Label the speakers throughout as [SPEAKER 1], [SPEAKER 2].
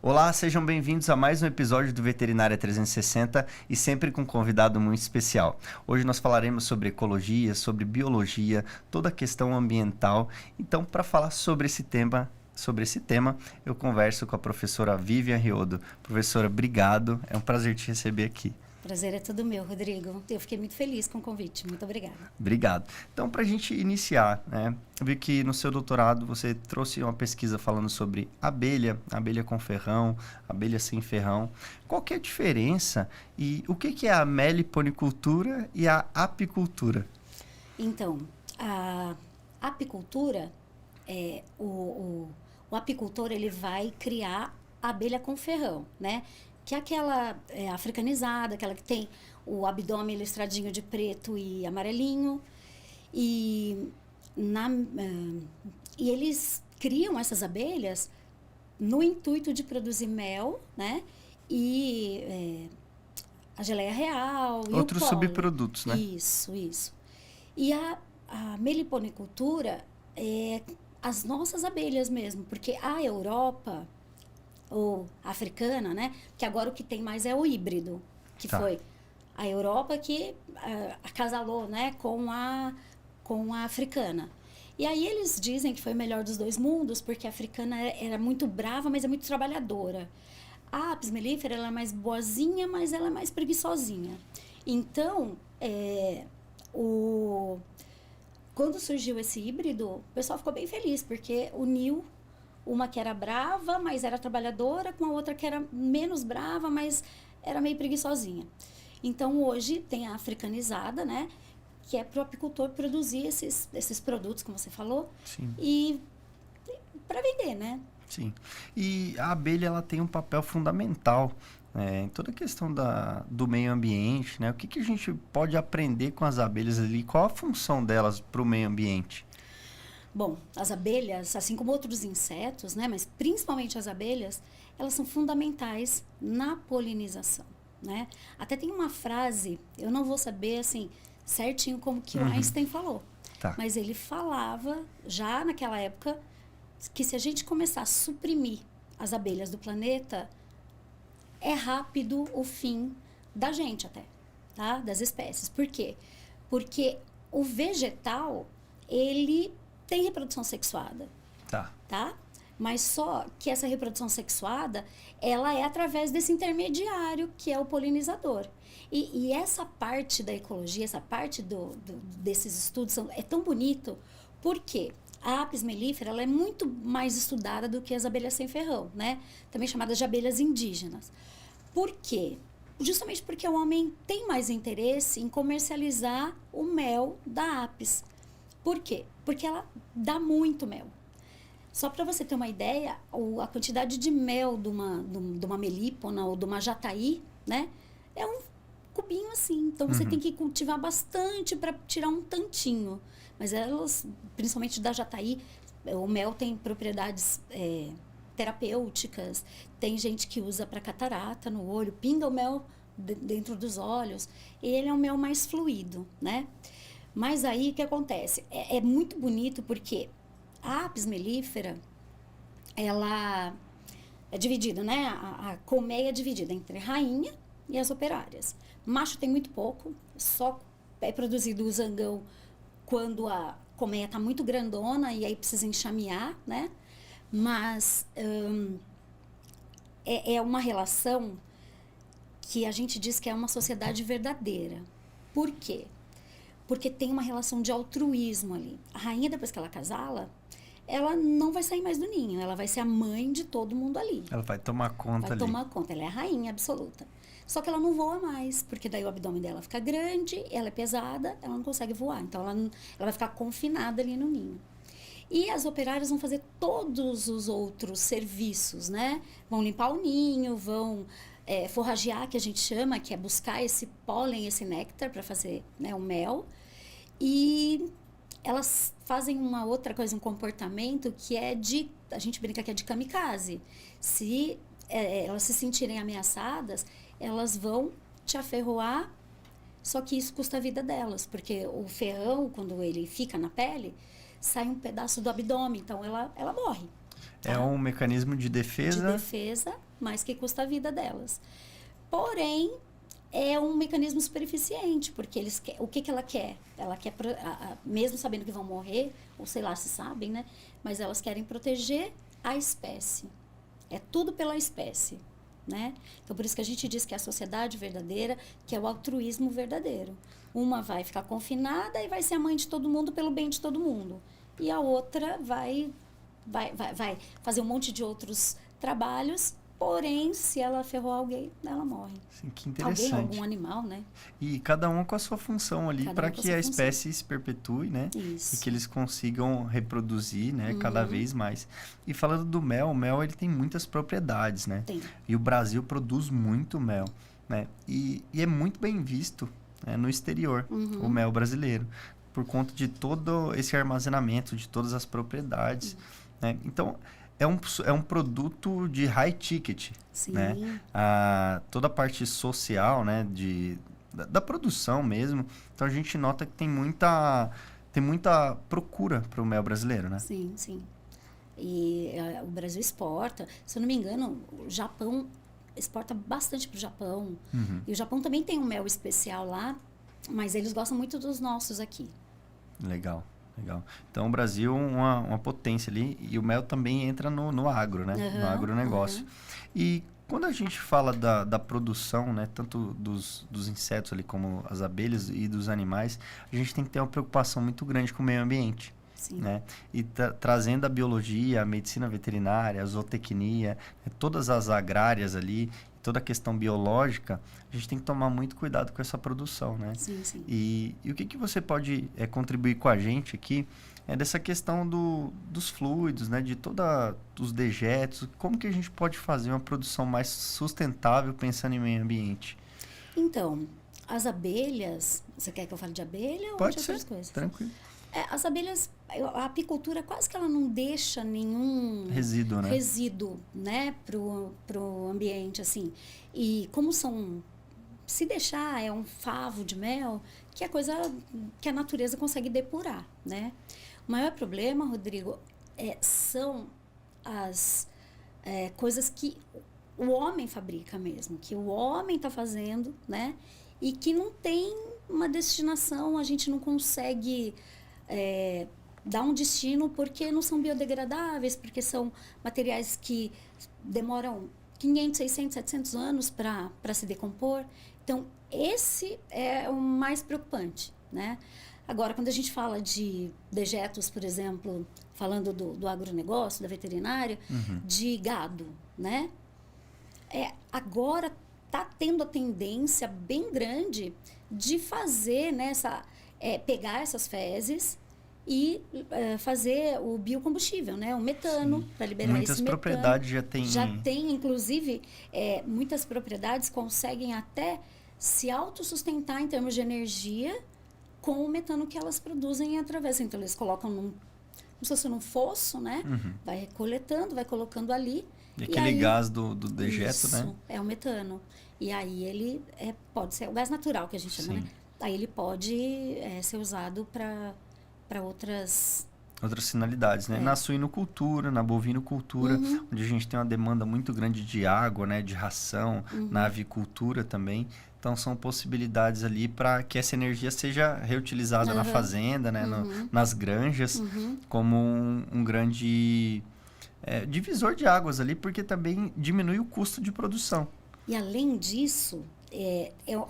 [SPEAKER 1] Olá, sejam bem-vindos a mais um episódio do Veterinária 360 e sempre com um convidado muito especial. Hoje nós falaremos sobre ecologia, sobre biologia, toda a questão ambiental. Então, para falar sobre esse tema, eu converso com a professora Vivian Riodo. Professora, obrigado. É um prazer te receber aqui.
[SPEAKER 2] Prazer é todo meu, Rodrigo. Eu fiquei muito feliz com o convite. Muito obrigada.
[SPEAKER 1] Obrigado. Então, para a gente iniciar, né? Eu vi que no seu doutorado você trouxe uma pesquisa falando sobre abelha com ferrão, abelha sem ferrão. Qual que é a diferença e o que é a meliponicultura e a apicultura?
[SPEAKER 2] Então, a apicultura, o apicultor ele vai criar abelha com ferrão, né? Que é aquela africanizada, aquela que tem o abdômen listradinho de preto e amarelinho. E eles criam essas abelhas no intuito de produzir mel, né? E a geleia real e
[SPEAKER 1] outros
[SPEAKER 2] o pólen.
[SPEAKER 1] Subprodutos, né?
[SPEAKER 2] Isso. E a meliponicultura é as nossas abelhas mesmo, porque a Europa ou africana, né? Que agora o que tem mais é o híbrido, que foi a Europa que acasalou, né? Com a africana. E aí eles dizem que foi o melhor dos dois mundos, porque a africana era muito brava, mas é muito trabalhadora. A apis mellifera, ela é mais boazinha, mas ela é mais preguiçosinha. Então, quando surgiu esse híbrido, o pessoal ficou bem feliz, porque uniu uma que era brava, mas era trabalhadora, com a outra que era menos brava, mas era meio preguiçosinha. Então, hoje tem a africanizada, né? Que é para o apicultor produzir esses produtos, como você falou.
[SPEAKER 1] Sim.
[SPEAKER 2] E para vender, né?
[SPEAKER 1] Sim. E a abelha, ela tem um papel fundamental em toda a questão do meio ambiente, né? O que a gente pode aprender com as abelhas ali? Qual a função delas para o meio ambiente?
[SPEAKER 2] Bom, as abelhas, assim como outros insetos, né, mas principalmente as abelhas, elas são fundamentais na polinização, né? Até tem uma frase, eu não vou saber, assim, certinho como que o Einstein falou, mas ele falava, já naquela época, que se a gente começar a suprimir as abelhas do planeta, é rápido o fim da gente até, tá? Das espécies. Por quê? Porque o vegetal, ele tem reprodução sexuada, tá? Mas só que essa reprodução sexuada, ela é através desse intermediário, que é o polinizador. E essa parte da ecologia, essa parte desses estudos é tão bonito, porque a apis mellifera, ela é muito mais estudada do que as abelhas sem ferrão, né? Também chamadas de abelhas indígenas. Por quê? Justamente porque o homem tem mais interesse em comercializar o mel da apis. Por quê? Porque ela dá muito mel. Só para você ter uma ideia, a quantidade de mel de uma melípona ou de uma jataí, né? É um cubinho assim. Então, você tem que cultivar bastante para tirar um tantinho. Mas elas, principalmente da jataí, o mel tem propriedades terapêuticas. Tem gente que usa para catarata no olho, pinga o mel dentro dos olhos. E ele é um mel mais fluido, né? Mas aí, o que acontece? É muito bonito porque a apis mellifera, ela é dividida, né? A colmeia é dividida entre rainha e as operárias. Macho tem muito pouco, só é produzido o zangão quando a colmeia está muito grandona e aí precisa enxamear, né? Mas é uma relação que a gente diz que é uma sociedade verdadeira. Por quê? Porque tem uma relação de altruísmo ali. A rainha, depois que ela acasala, ela não vai sair mais do ninho. Ela vai ser a mãe de todo mundo ali.
[SPEAKER 1] Ela vai tomar conta ali.
[SPEAKER 2] Vai tomar conta. Ela é a rainha absoluta. Só que ela não voa mais, porque daí o abdômen dela fica grande, ela é pesada, ela não consegue voar. Então, ela vai ficar confinada ali no ninho. E as operárias vão fazer todos os outros serviços, né? Vão limpar o ninho, vão forragear, que a gente chama, que é buscar esse pólen, esse néctar para fazer, né, o mel. E elas fazem uma outra coisa, um comportamento que é a gente brinca que é de kamikaze. Se elas se sentirem ameaçadas, elas vão te aferroar Só que isso custa a vida delas, porque o ferrão, quando ele fica na pele, sai um pedaço do abdômen, então ela morre. Tá?
[SPEAKER 1] É um mecanismo de
[SPEAKER 2] De
[SPEAKER 1] defesa.
[SPEAKER 2] defesa, mas que custa a vida delas. Porém, é um mecanismo super eficiente, porque o que ela quer? Ela quer, mesmo sabendo que vão morrer, ou sei lá se sabem, né? Mas elas querem proteger a espécie. É tudo pela espécie, né? Então, por isso que a gente diz que é a sociedade verdadeira, que é o altruísmo verdadeiro. Uma vai ficar confinada e vai ser a mãe de todo mundo pelo bem de todo mundo. E a outra vai fazer um monte de outros trabalhos, porém, se ela ferrou alguém, ela morre.
[SPEAKER 1] Sim, que interessante.
[SPEAKER 2] Alguém, algum animal, né?
[SPEAKER 1] E cada um com a sua função ali
[SPEAKER 2] Cada
[SPEAKER 1] para
[SPEAKER 2] um com a
[SPEAKER 1] que
[SPEAKER 2] sua
[SPEAKER 1] a
[SPEAKER 2] função.
[SPEAKER 1] espécie se perpetue, né?
[SPEAKER 2] Isso.
[SPEAKER 1] E que eles consigam reproduzir, né? Cada vez mais. E falando do mel, o mel ele tem muitas propriedades, né?
[SPEAKER 2] Tem.
[SPEAKER 1] E o Brasil produz muito mel, né? E é muito bem visto, né, no exterior, o mel brasileiro, por conta de todo esse armazenamento, de todas as propriedades, né? Então, é um produto de high ticket,
[SPEAKER 2] Sim.
[SPEAKER 1] né? Toda a parte social, né? Da produção mesmo. Então, a gente nota que tem muita procura para o mel brasileiro, né?
[SPEAKER 2] Sim, sim. E o Brasil exporta. Se eu não me engano, o Japão exporta bastante para o Japão. E o Japão também tem um mel especial lá, mas eles gostam muito dos nossos aqui.
[SPEAKER 1] Legal. Então, o Brasil uma potência ali, e o mel também entra no agro, né? No agronegócio. E quando a gente fala da produção, né? Tanto dos insetos ali, como as abelhas e dos animais, a gente tem que ter uma preocupação muito grande com o meio ambiente.
[SPEAKER 2] Sim.
[SPEAKER 1] Né? E trazendo a biologia, a medicina veterinária, a zootecnia, todas as agrárias ali, toda a questão biológica, a gente tem que tomar muito cuidado com essa produção, né?
[SPEAKER 2] Sim, sim.
[SPEAKER 1] E o que você pode contribuir com a gente aqui dessa questão dos fluidos, né? De os dejetos, como que a gente pode fazer uma produção mais sustentável pensando em meio ambiente?
[SPEAKER 2] Então, as abelhas, você quer que eu fale de abelha ou
[SPEAKER 1] Pode
[SPEAKER 2] de
[SPEAKER 1] ser,
[SPEAKER 2] outras coisas?
[SPEAKER 1] tranquilo.
[SPEAKER 2] As abelhas, a apicultura quase que ela não deixa nenhum
[SPEAKER 1] resíduo,
[SPEAKER 2] né, pro ambiente, assim. E como se deixar, é um favo de mel, que é coisa que a natureza consegue depurar, né? O maior problema, Rodrigo, são as coisas que o homem fabrica mesmo, que o homem está fazendo, né? E que não tem uma destinação, a gente não consegue dar um destino porque não são biodegradáveis, porque são materiais que demoram 500, 600, 700 anos para se decompor. Então, esse é o mais preocupante, né? Agora, quando a gente fala de dejetos, por exemplo, falando do agronegócio, da veterinária, de gado, né? Agora está tendo a tendência bem grande de fazer, né, pegar essas fezes e fazer o biocombustível, né? O metano, para liberar
[SPEAKER 1] muitas
[SPEAKER 2] esse metano.
[SPEAKER 1] Muitas propriedades
[SPEAKER 2] já tem, inclusive, muitas propriedades conseguem até se autossustentar em termos de energia com o metano que elas produzem através. Então, eles colocam como se fosse num fosso, né? Vai coletando, vai colocando ali.
[SPEAKER 1] E aquele gás do dejeto,
[SPEAKER 2] isso,
[SPEAKER 1] né?
[SPEAKER 2] É o metano. E aí ele pode ser o gás natural que a gente chama, né? Aí ele pode ser usado para outras
[SPEAKER 1] finalidades, né? Na suinocultura, na bovinocultura, onde a gente tem uma demanda muito grande de água, né? De ração, na avicultura também. Então, são possibilidades ali para que essa energia seja reutilizada na fazenda, né? Nas granjas, como um grande divisor de águas ali, porque também diminui o custo de produção.
[SPEAKER 2] E, além disso,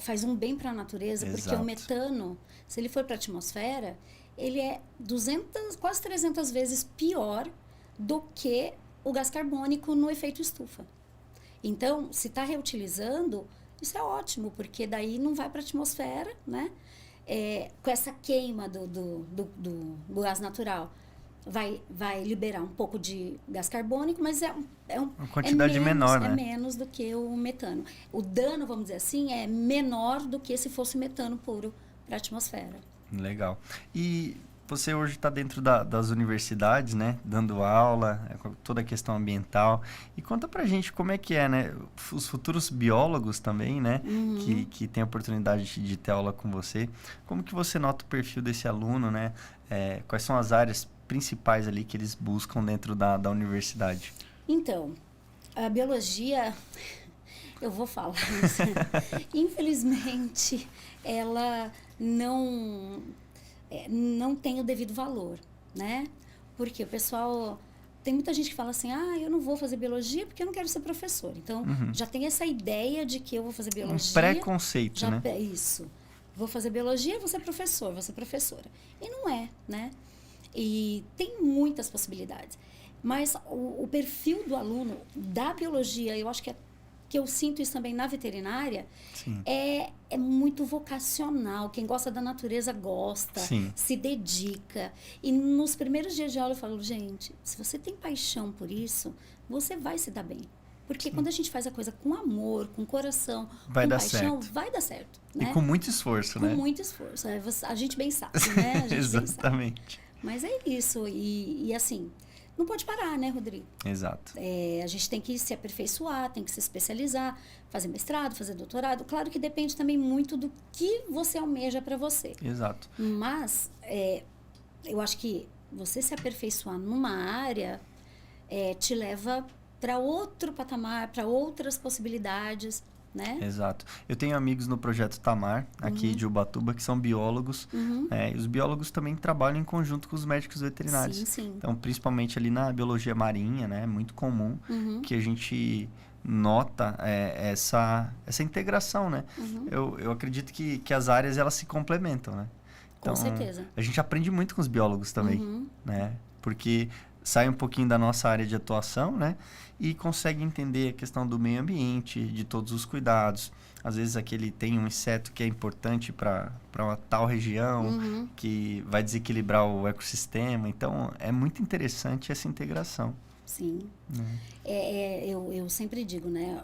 [SPEAKER 2] faz um bem para a natureza,
[SPEAKER 1] Exato.
[SPEAKER 2] porque o metano, se ele for para a atmosfera, ele é 200, quase 300 vezes pior do que o gás carbônico no efeito estufa. Então, se está reutilizando, isso é ótimo, porque daí não vai para a atmosfera, né? Com essa queima do gás natural. Vai liberar um pouco de gás carbônico, mas
[SPEAKER 1] uma quantidade menor, né?
[SPEAKER 2] É menos do que o metano. O dano, vamos dizer assim, é menor do que se fosse metano puro para a atmosfera.
[SPEAKER 1] Legal. E Você hoje está dentro das universidades, né? Dando aula, com toda a questão ambiental. E conta pra gente como é que é, né? Os futuros biólogos também, né? Que tem a oportunidade de ter aula com você. Como que você nota o perfil desse aluno, né? Quais são as áreas principais ali que eles buscam dentro da universidade?
[SPEAKER 2] Então, a biologia, eu vou falar, mas, infelizmente, ela não tem o devido valor, né? Porque o pessoal... Tem muita gente que fala assim, eu não vou fazer biologia porque eu não quero ser professor. Então, já tem essa ideia de que eu vou fazer biologia...
[SPEAKER 1] Um preconceito, né?
[SPEAKER 2] Isso. Vou fazer biologia, vou ser professor, vou ser professora. E não é, né? E tem muitas possibilidades. Mas o perfil do aluno da biologia, eu acho que eu sinto isso também na veterinária, é muito vocacional. Quem gosta da natureza gosta, se dedica. E nos primeiros dias de aula eu falo, gente, se você tem paixão por isso, você vai se dar bem. Porque quando a gente faz a coisa com amor, com coração, com paixão, vai dar certo. Né?
[SPEAKER 1] E com muito esforço, né?
[SPEAKER 2] Com muito esforço. A gente bem sabe, né? A gente
[SPEAKER 1] Exatamente.
[SPEAKER 2] bem sabe. Mas é isso. E assim... Não pode parar, né, Rodrigo?
[SPEAKER 1] Exato.
[SPEAKER 2] A gente tem que se aperfeiçoar, tem que se especializar, fazer mestrado, fazer doutorado. Claro que depende também muito do que você almeja para você.
[SPEAKER 1] Exato.
[SPEAKER 2] Mas eu acho que você se aperfeiçoar numa área te leva para outro patamar, para outras possibilidades, né?
[SPEAKER 1] Exato. Eu tenho amigos no Projeto Tamar, aqui de Ubatuba, que são biólogos. E os biólogos também trabalham em conjunto com os médicos veterinários.
[SPEAKER 2] Sim.
[SPEAKER 1] Então, principalmente ali na biologia marinha, né? É muito comum que a gente nota essa integração, né? Eu acredito que as áreas, elas se complementam, né? Então,
[SPEAKER 2] com certeza.
[SPEAKER 1] A gente aprende muito com os biólogos também, né? Porque sai um pouquinho da nossa área de atuação, né? E consegue entender a questão do meio ambiente, de todos os cuidados. Às vezes tem um inseto que é importante para uma tal região, que vai desequilibrar o ecossistema. Então, é muito interessante essa integração.
[SPEAKER 2] Sim. Eu sempre digo, né?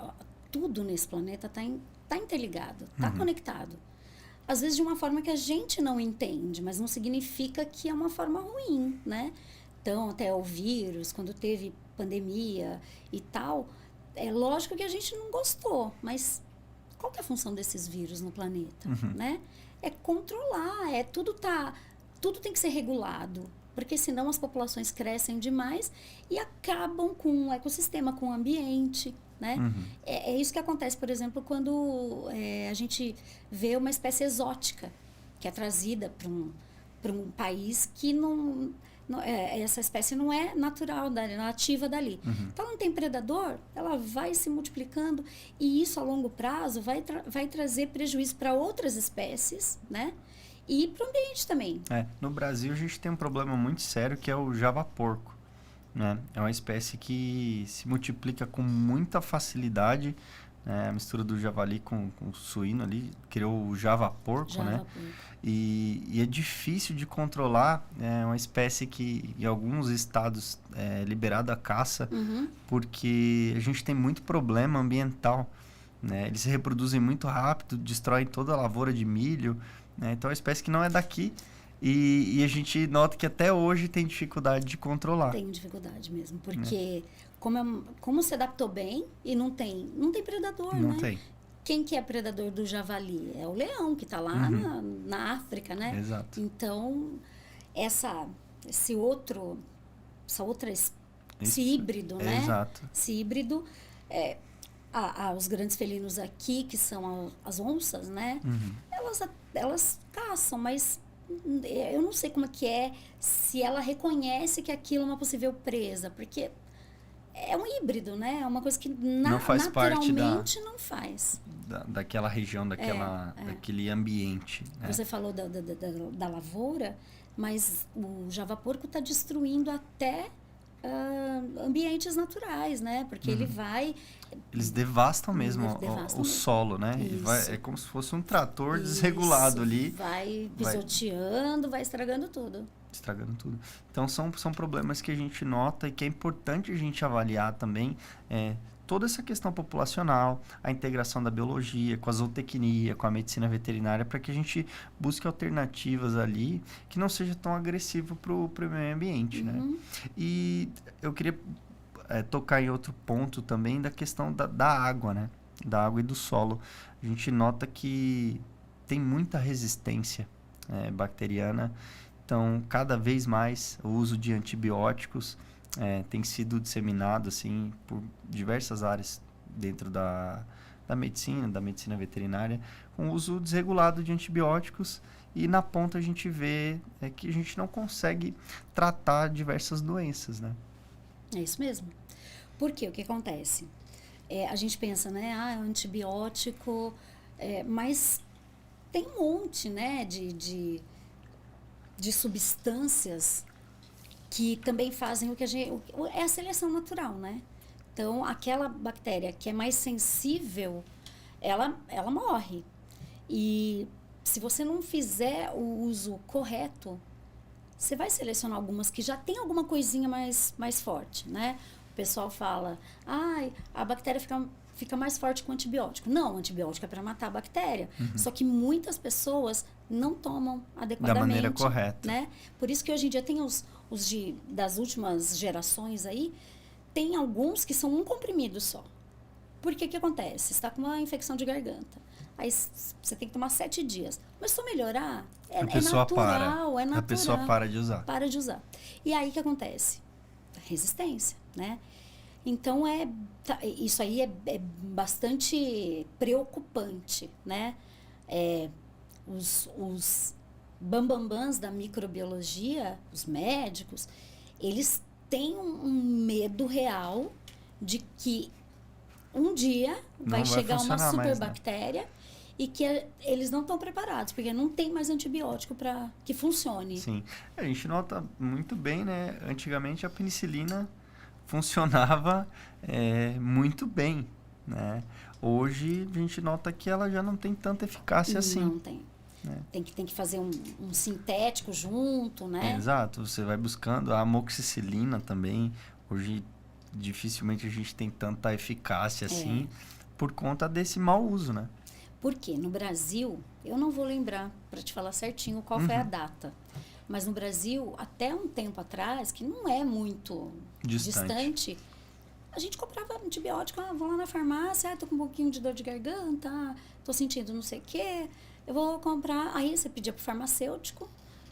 [SPEAKER 2] Tudo nesse planeta tá interligado, tá conectado. Às vezes de uma forma que a gente não entende, mas não significa que é uma forma ruim, né? Então, até o vírus, quando teve pandemia e tal, é lógico que a gente não gostou, mas qual que é a função desses vírus no planeta, né? É controlar, tudo tem que ser regulado, porque senão as populações crescem demais e acabam com o ecossistema, com o ambiente, né? É isso que acontece, por exemplo, quando a gente vê uma espécie exótica que é trazida para um país que essa espécie não é natural, nativa dali. Então, ela não tem predador, ela vai se multiplicando e isso, a longo prazo, vai trazer prejuízo para outras espécies, né? E para o ambiente também.
[SPEAKER 1] No Brasil, a gente tem um problema muito sério que é o javaporco, né? É uma espécie que se multiplica com muita facilidade, né? A mistura do javali com o suíno ali criou o javaporco, né? E é difícil de controlar. É uma espécie que em alguns estados é liberada a caça, porque a gente tem muito problema ambiental, né? Eles se reproduzem muito rápido, destroem toda a lavoura de milho, né? Então é uma espécie que não é daqui e a gente nota que até hoje tem dificuldade de controlar.
[SPEAKER 2] Tem dificuldade mesmo, porque como se adaptou bem e não tem predador, né?
[SPEAKER 1] Não tem.
[SPEAKER 2] Quem que é predador do javali? É o leão, que está lá na África, né?
[SPEAKER 1] Exato.
[SPEAKER 2] Então, esse híbrido, né?
[SPEAKER 1] Exato.
[SPEAKER 2] Esse híbrido, os grandes felinos aqui, que são as onças, né? Elas caçam, mas eu não sei como é que se ela reconhece que aquilo é uma possível presa, porque é um híbrido, né? É uma coisa que
[SPEAKER 1] não faz
[SPEAKER 2] naturalmente não faz.
[SPEAKER 1] Daquela região, daquele ambiente. Né?
[SPEAKER 2] Você falou da lavoura, mas o javaporco está destruindo até ambientes naturais, né? Porque
[SPEAKER 1] eles devastam mesmo o solo, né? É como se fosse um trator desregulado ali.
[SPEAKER 2] Vai pisoteando, vai estragando tudo.
[SPEAKER 1] Então, são problemas que a gente nota e que é importante a gente avaliar também toda essa questão populacional, a integração da biologia com a zootecnia, com a medicina veterinária, para que a gente busque alternativas ali que não seja tão agressivo para o meio ambiente, né? E eu queria tocar em outro ponto também da questão da água, né? Da água e do solo. A gente nota que tem muita resistência bacteriana. Então, cada vez mais o uso de antibióticos tem sido disseminado assim, por diversas áreas dentro da medicina veterinária, com o uso desregulado de antibióticos. E na ponta a gente vê que a gente não consegue tratar diversas doenças, né?
[SPEAKER 2] É isso mesmo. Por quê? O que acontece? A gente pensa, né? Antibiótico, mas tem um monte, né, de substâncias que também fazem o que a gente... É a seleção natural, né? Então, aquela bactéria que é mais sensível, ela morre. E se você não fizer o uso correto, você vai selecionar algumas que já tem alguma coisinha mais forte, né? O pessoal fala, a bactéria fica mais forte com antibiótico. Não, o antibiótico é para matar a bactéria. Só que muitas pessoas não tomam adequadamente.
[SPEAKER 1] Da maneira correta.
[SPEAKER 2] Né? Por isso que hoje em dia tem os das últimas gerações aí, tem alguns que são um comprimido só. Por que acontece? Você está com uma infecção de garganta. Aí você tem que tomar 7 dias. Mas se melhorar, é natural.
[SPEAKER 1] A pessoa para de usar.
[SPEAKER 2] Para de usar. E aí o que acontece? Resistência, né? Então, isso aí é bastante preocupante, né? Os bambambãs da microbiologia, os médicos, eles têm um medo real de que um dia vai chegar uma superbactéria, né? E que eles não estão preparados, porque não tem mais antibiótico para que funcione.
[SPEAKER 1] Sim. A gente nota muito bem, né? Antigamente a penicilina funcionava muito bem, né? Hoje a gente nota que ela já não tem tanta eficácia assim.
[SPEAKER 2] Não tem. Né? Tem que fazer um sintético junto, né?
[SPEAKER 1] Exato. Você vai buscando a amoxicilina também. Hoje dificilmente a gente tem tanta eficácia assim por conta desse mau uso, né?
[SPEAKER 2] Porque no Brasil, eu não vou lembrar para te falar certinho qual foi a data, mas no Brasil, até um tempo atrás, que não é muito distante, a gente comprava antibiótico, vou lá na farmácia, tô com um pouquinho de dor de garganta, tô sentindo não sei o quê, eu vou comprar, aí você pedia pro farmacêutico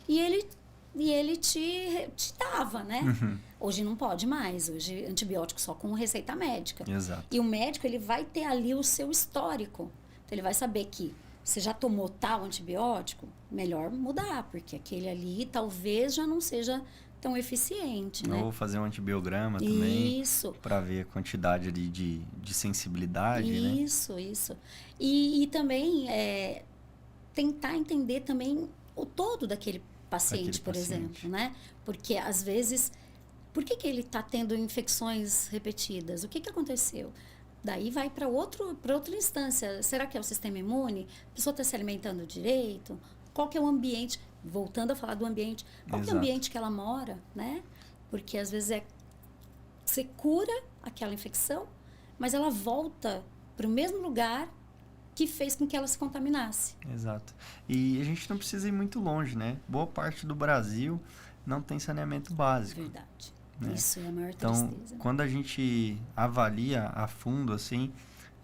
[SPEAKER 2] e ele te dava, né? Hoje não pode mais, hoje antibiótico só com receita médica.
[SPEAKER 1] Exato.
[SPEAKER 2] E o médico, ele vai ter ali o seu histórico. Então, ele vai saber que você já tomou tal antibiótico, melhor mudar, porque aquele ali talvez já não seja tão eficiente, né?
[SPEAKER 1] Ou fazer um antibiograma também.
[SPEAKER 2] Isso.
[SPEAKER 1] Para ver a quantidade ali de sensibilidade, né?
[SPEAKER 2] Isso. E também tentar entender também o todo daquele paciente, por exemplo, né? Porque, às vezes, por que ele está tendo infecções repetidas? O que aconteceu? Daí vai para outra instância. Será que é o sistema imune? A pessoa está se alimentando direito? Qual que é o ambiente? Voltando a falar do ambiente. Qual que é o ambiente que ela mora, né? Porque às vezes você cura aquela infecção, mas ela volta para o mesmo lugar que fez com que ela se contaminasse.
[SPEAKER 1] Exato. E a gente não precisa ir muito longe, né? Boa parte do Brasil não tem saneamento básico.
[SPEAKER 2] Verdade.
[SPEAKER 1] Né?
[SPEAKER 2] Isso é a maior tristeza.
[SPEAKER 1] Então, quando a gente avalia a fundo, assim,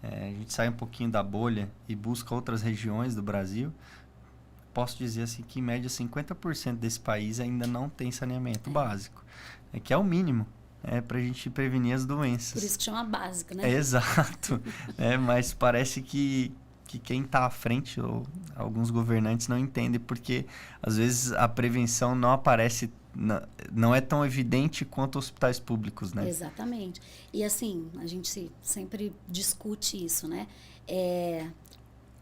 [SPEAKER 1] a gente sai um pouquinho da bolha e busca outras regiões do Brasil, posso dizer assim que, em média, 50% desse país ainda não tem saneamento básico, que é o mínimo para a gente prevenir as doenças.
[SPEAKER 2] Por isso que chama básico, né?
[SPEAKER 1] Exato. Mas parece que quem está à frente, ou alguns governantes, não entendem, porque, às vezes, a prevenção não aparece, não é tão evidente quanto hospitais públicos, né?
[SPEAKER 2] Exatamente. E assim, a gente sempre discute isso, né?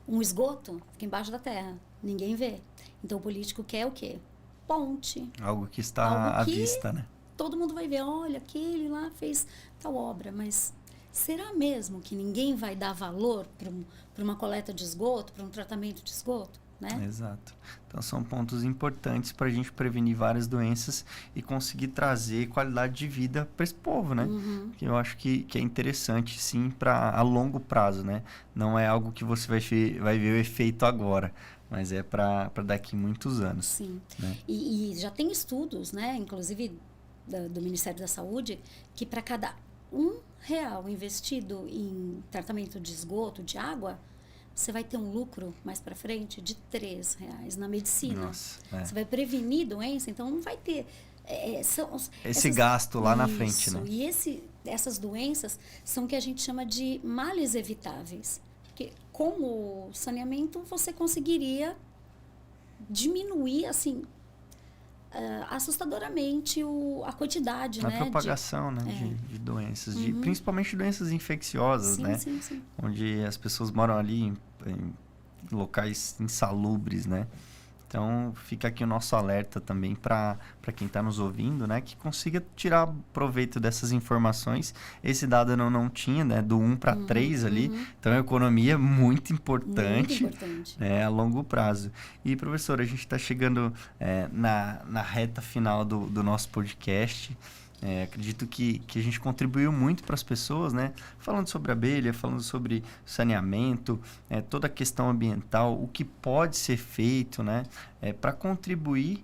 [SPEAKER 2] Um esgoto fica embaixo da terra, ninguém vê. Então o político quer o quê? Ponte.
[SPEAKER 1] Algo que está à vista, né?
[SPEAKER 2] Todo mundo vai ver, olha, aquele lá fez tal obra, mas será mesmo que ninguém vai dar valor para uma coleta de esgoto, para um tratamento de esgoto? né?
[SPEAKER 1] Exato. Então são pontos importantes para a gente prevenir várias doenças e conseguir trazer qualidade de vida para esse povo, né? Que eu acho que é interessante, sim, para a longo prazo, né? Não é algo que você vai ver o efeito agora, mas é para daqui muitos anos.
[SPEAKER 2] Sim.
[SPEAKER 1] Né?
[SPEAKER 2] E já tem estudos, né? Inclusive do Ministério da Saúde, que para cada R$ 1 investido em tratamento de esgoto, de água, você vai ter um lucro mais para frente de R$ 3 na medicina.
[SPEAKER 1] Nossa,
[SPEAKER 2] Você vai prevenir doença, então não vai ter
[SPEAKER 1] esse gasto lá na frente, né?
[SPEAKER 2] E essas doenças são o que a gente chama de males evitáveis. Porque com o saneamento você conseguiria diminuir assim assustadoramente a quantidade,
[SPEAKER 1] A
[SPEAKER 2] né,
[SPEAKER 1] propagação de doenças, principalmente doenças infecciosas,
[SPEAKER 2] sim,
[SPEAKER 1] né?
[SPEAKER 2] Sim.
[SPEAKER 1] Onde as pessoas moram ali em locais insalubres, né? Então, fica aqui o nosso alerta também para quem está nos ouvindo, né? Que consiga tirar proveito dessas informações. Esse dado eu não tinha, né? Do 1 para 3 ali. Então, a economia é muito importante, né, a longo prazo. E, professora, a gente está chegando na reta final do nosso podcast. Acredito que a gente contribuiu muito para as pessoas, né? Falando sobre abelha, falando sobre saneamento, toda a questão ambiental, o que pode ser feito, né? Para contribuir,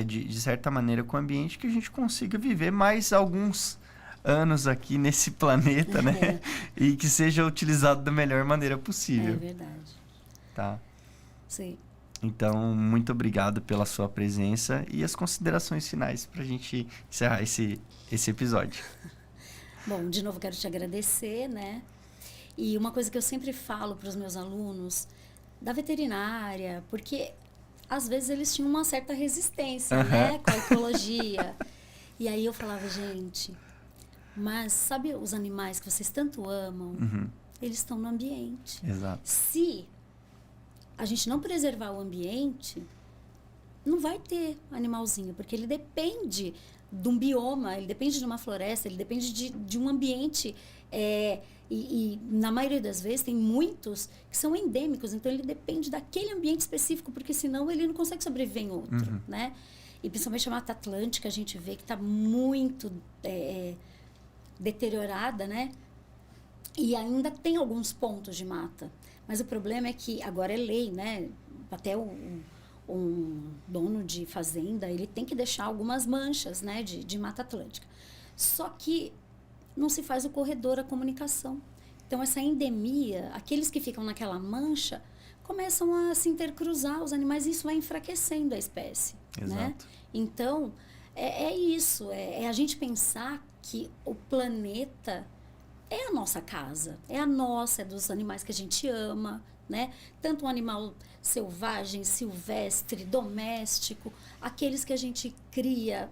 [SPEAKER 1] de certa maneira, com o ambiente, que a gente consiga viver mais alguns anos aqui nesse planeta, né? E que seja utilizado da melhor maneira possível.
[SPEAKER 2] É verdade.
[SPEAKER 1] Tá?
[SPEAKER 2] Sim.
[SPEAKER 1] Então, muito obrigado pela sua presença e as considerações finais para a gente encerrar esse episódio.
[SPEAKER 2] Bom, de novo quero te agradecer, né? E uma coisa que eu sempre falo para os meus alunos da veterinária, porque às vezes eles tinham uma certa resistência, né, com a ecologia. E aí eu falava, gente, mas sabe os animais que vocês tanto amam? Eles estão no ambiente.
[SPEAKER 1] Exato.
[SPEAKER 2] Se a gente não preservar o ambiente, não vai ter animalzinho, porque ele depende de um bioma, ele depende de uma floresta, ele depende de um ambiente. E na maioria das vezes tem muitos que são endêmicos, então ele depende daquele ambiente específico, porque senão ele não consegue sobreviver em outro, né? E principalmente a Mata Atlântica, a gente vê que está muito deteriorada, né? E ainda tem alguns pontos de mata. Mas o problema é que agora é lei, né? Até um dono de fazenda, ele tem que deixar algumas manchas, né, de Mata Atlântica. Só que não se faz o corredor, a comunicação. Então, essa endemia, aqueles que ficam naquela mancha, começam a se intercruzar os animais e isso vai enfraquecendo a espécie.
[SPEAKER 1] Exato.
[SPEAKER 2] Né? Então, é isso. É a gente pensar que o planeta é a nossa casa, é a nossa, é dos animais que a gente ama, né? Tanto um animal selvagem, silvestre, doméstico, aqueles que a gente cria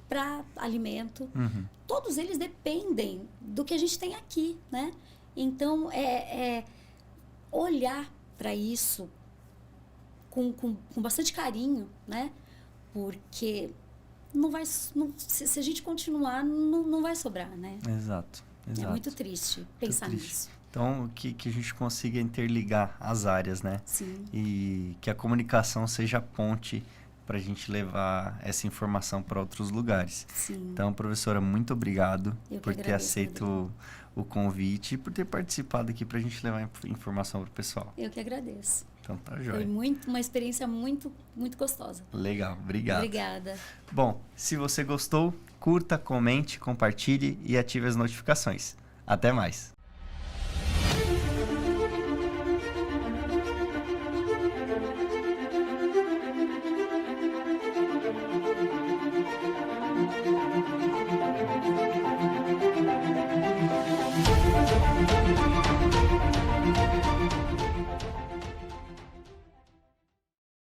[SPEAKER 2] para alimento, todos eles dependem do que a gente tem aqui, né? Então, olhar para isso com bastante carinho, né? Porque se a gente continuar, não vai sobrar, né?
[SPEAKER 1] Exato.
[SPEAKER 2] É muito triste pensar nisso.
[SPEAKER 1] Então, que a gente consiga interligar as áreas, né?
[SPEAKER 2] Sim.
[SPEAKER 1] E que a comunicação seja a ponte para a gente levar essa informação para outros lugares.
[SPEAKER 2] Sim.
[SPEAKER 1] Então, professora, muito obrigado por ter aceito
[SPEAKER 2] Rodrigo.
[SPEAKER 1] o convite e por ter participado aqui para a gente levar informação para o pessoal.
[SPEAKER 2] Eu que agradeço.
[SPEAKER 1] Então, tá jóia.
[SPEAKER 2] Foi uma experiência muito, muito gostosa.
[SPEAKER 1] Legal, obrigado.
[SPEAKER 2] Obrigada.
[SPEAKER 1] Bom, se você gostou, curta, comente, compartilhe e ative as notificações. Até mais.